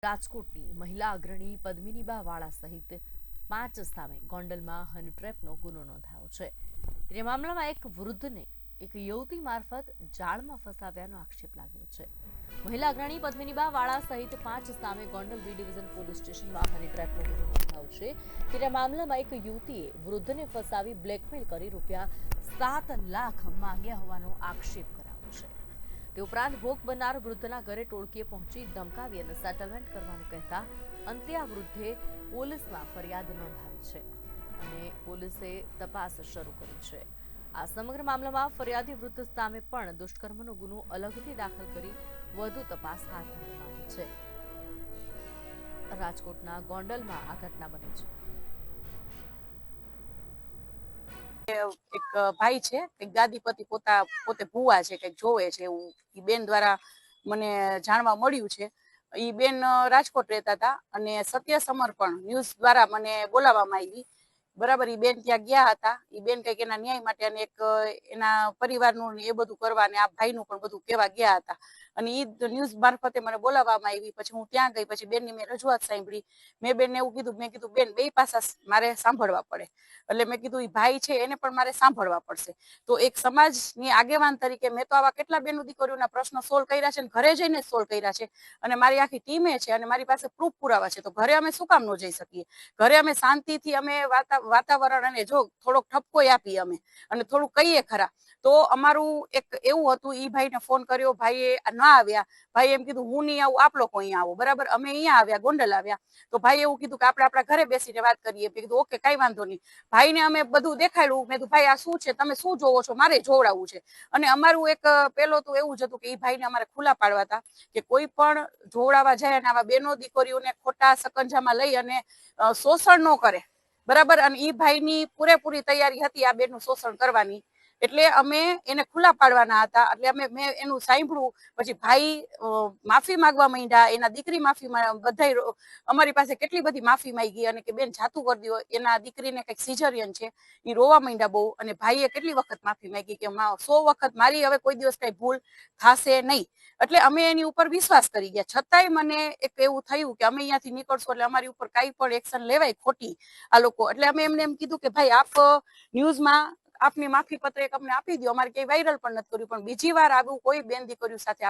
રાજકોટની મહિલા અગ્રણી પદ્મિનીબા વાળા સહિત 5 સામે ગોંડલમાં હની ટ્રેપનો ગુનો નોંધાયો છે। તે મામલામાં એક વૃદ્ધને એક યુવતી મારફત જાળમાં ફસાવ્યાનો આક્ષેપ લાગ્યો છે। મહિલા અગ્રણી પદ્મિનીબા વાળા સહિત 5 સામે ગોંડલ બી ડિવિઝન પોલીસ સ્ટેશનમાં હની ટ્રેપનો ગુનો નોંધાયો છે। તે મામલામાં એક યુવતીએ વૃદ્ધને ફસાવી બ્લેકમેલ કરી ₹7 લાખ માંગ્યા હોવાનો આક્ષેપ કરાયો છે। તે ઉપરાંત ભોગ બનનાર વૃદ્ધના ઘરે ટોળકીએ પહોંચી ધમકાવી અને સેટલમેન્ટ કરવાનું કહેતા અંતે આ વૃદ્ધે પોલીસમાં ફરિયાદ નોંધાવી છે અને પોલીસે તપાસ શરૂ કરી છે। આ સમગ્ર મામલામાં ફરિયાદી વૃદ્ધ સામે પણ દુષ્કર્મનો ગુનો અલગથી દાખલ કરી વધુ તપાસ હાથ ધરવામાં આવી છે। રાજકોટના ગોંડલમાં આ ઘટના બની છે। એક ભાઈ છે કે ગાદીપતિ પોતે ભુવા છે કે જોવે છે એવું ઈ બેન દ્વારા મને જાણવા મળ્યું છે। ઈ બેન રાજકોટ રહેતા હતા અને સત્ય સમર્પણ ન્યૂઝ દ્વારા મને બોલાવવામાં આવી। બરાબર, ઈ બેન ત્યાં ગયા હતા। ઈ બેન કઈક એના ન્યાય માટે અને એક એના પરિવારનું એ બધું કરવા અને આ ભાઈનું પણ બધું કહેવા ગયા હતા અને ઈ ન્યૂઝ મારફતે મને બોલાવવામાં આવી। પછી હું ત્યાં ગઈ, પછી બેનની મેં રજૂઆત સાંભળી। મેં બેનને એવું કીધું, મેં કીધું બેન બે પાસા મારે સાંભળવા પડે, એટલે મેં કીધું ઈ ભાઈ છે એને પણ મારે સાંભળવા પડશે। તો એક સમાજની આગેવાન તરીકે મેં તો આવા કેટલા બેનો દીકરીઓના પ્રશ્નો સોલ્વ કર્યા છે, ઘરે જઈને સોલ્વ કર્યા છે અને મારી આખી ટીમે છે અને મારી પાસે પ્રૂફ પુરાવા છે। તો ઘરે અમે શું કામ ન જઈ શકીએ? ઘરે અમે શાંતિથી અમે વાતાવરણ અને જો થોડોક ઠપકો આપી અમે અને થોડું કહીએ ખરા। તો અમારું એક એવું હતું, ઈ ભાઈને ફોન કર્યો, ભાઈએ ના આવ્યા। ભાઈ એમ કીધું હું નહીં આવું, આપ લોકો અહીંયા આવો। બરાબર, અમે અહીંયા આવ્યા, ગોંડલ આવ્યા, તો ભાઈ એવું કીધું કે આપણે આપણા ઘરે બેસીને વાત કરીએ। મેં કીધું ઓકે, કઈ વાંધો નહીં। ભાઈને અમે બધું દેખાડ્યું। મેં કીધું ભાઈ આ શું છે, તમે શું જોવો છો, મારે જોવડાવવું છે। અને અમારું એક પેલો તો એવું જ હતું કે ઈ ભાઈને અમારે ખુલ્લા પાડવા હતા કે કોઈ પણ જોવડાવવા જાય અને આવા બેનો દીકરીઓને ખોટા સકંજામાં લઈ અને શોષણ ન કરે। બરાબર, અને ઈ ભાઈની પૂરેપૂરી તૈયારી હતી આ બેનનું શોષણ કરવાની, એટલે અમે એને ખુલ્લા પાડવાના હતા। એટલે મેં એનું સાંભળ્યું। પછી ભાઈ માફી માંગવા માંડ્યા, એના દીકરી માફી બધા અમારી પાસે કેટલી બધી માફી માંગી અને કે બેન જાતું કરી દો, એના દીકરીને કંઈક સિઝરિયન છે, ઈ રોવા માંડ્યા બહુ। અને ભાઈએ કેટલી વખત માફી માંગી કે 100 વખત મારી હવે કોઈ દિવસ કઈ ભૂલ થશે નહીં। એટલે અમે એની ઉપર વિશ્વાસ કરી ગયા, છતાંય મને એક એવું થયું કે અમે અહીંયાથી નીકળશું એટલે અમારી ઉપર કઈ પણ એક્શન લેવાય ખોટી આ લોકો। એટલે અમે એમને એમ કીધું કે ભાઈ આપ ન્યૂઝમાં આપની માફી પત્ર એક અમને આપી દો, અમારે કઈ વાયરલ પણ નથી કર્યું, પણ બીજી વાર આવું કોઈ બેન દીકરીઓ સાથે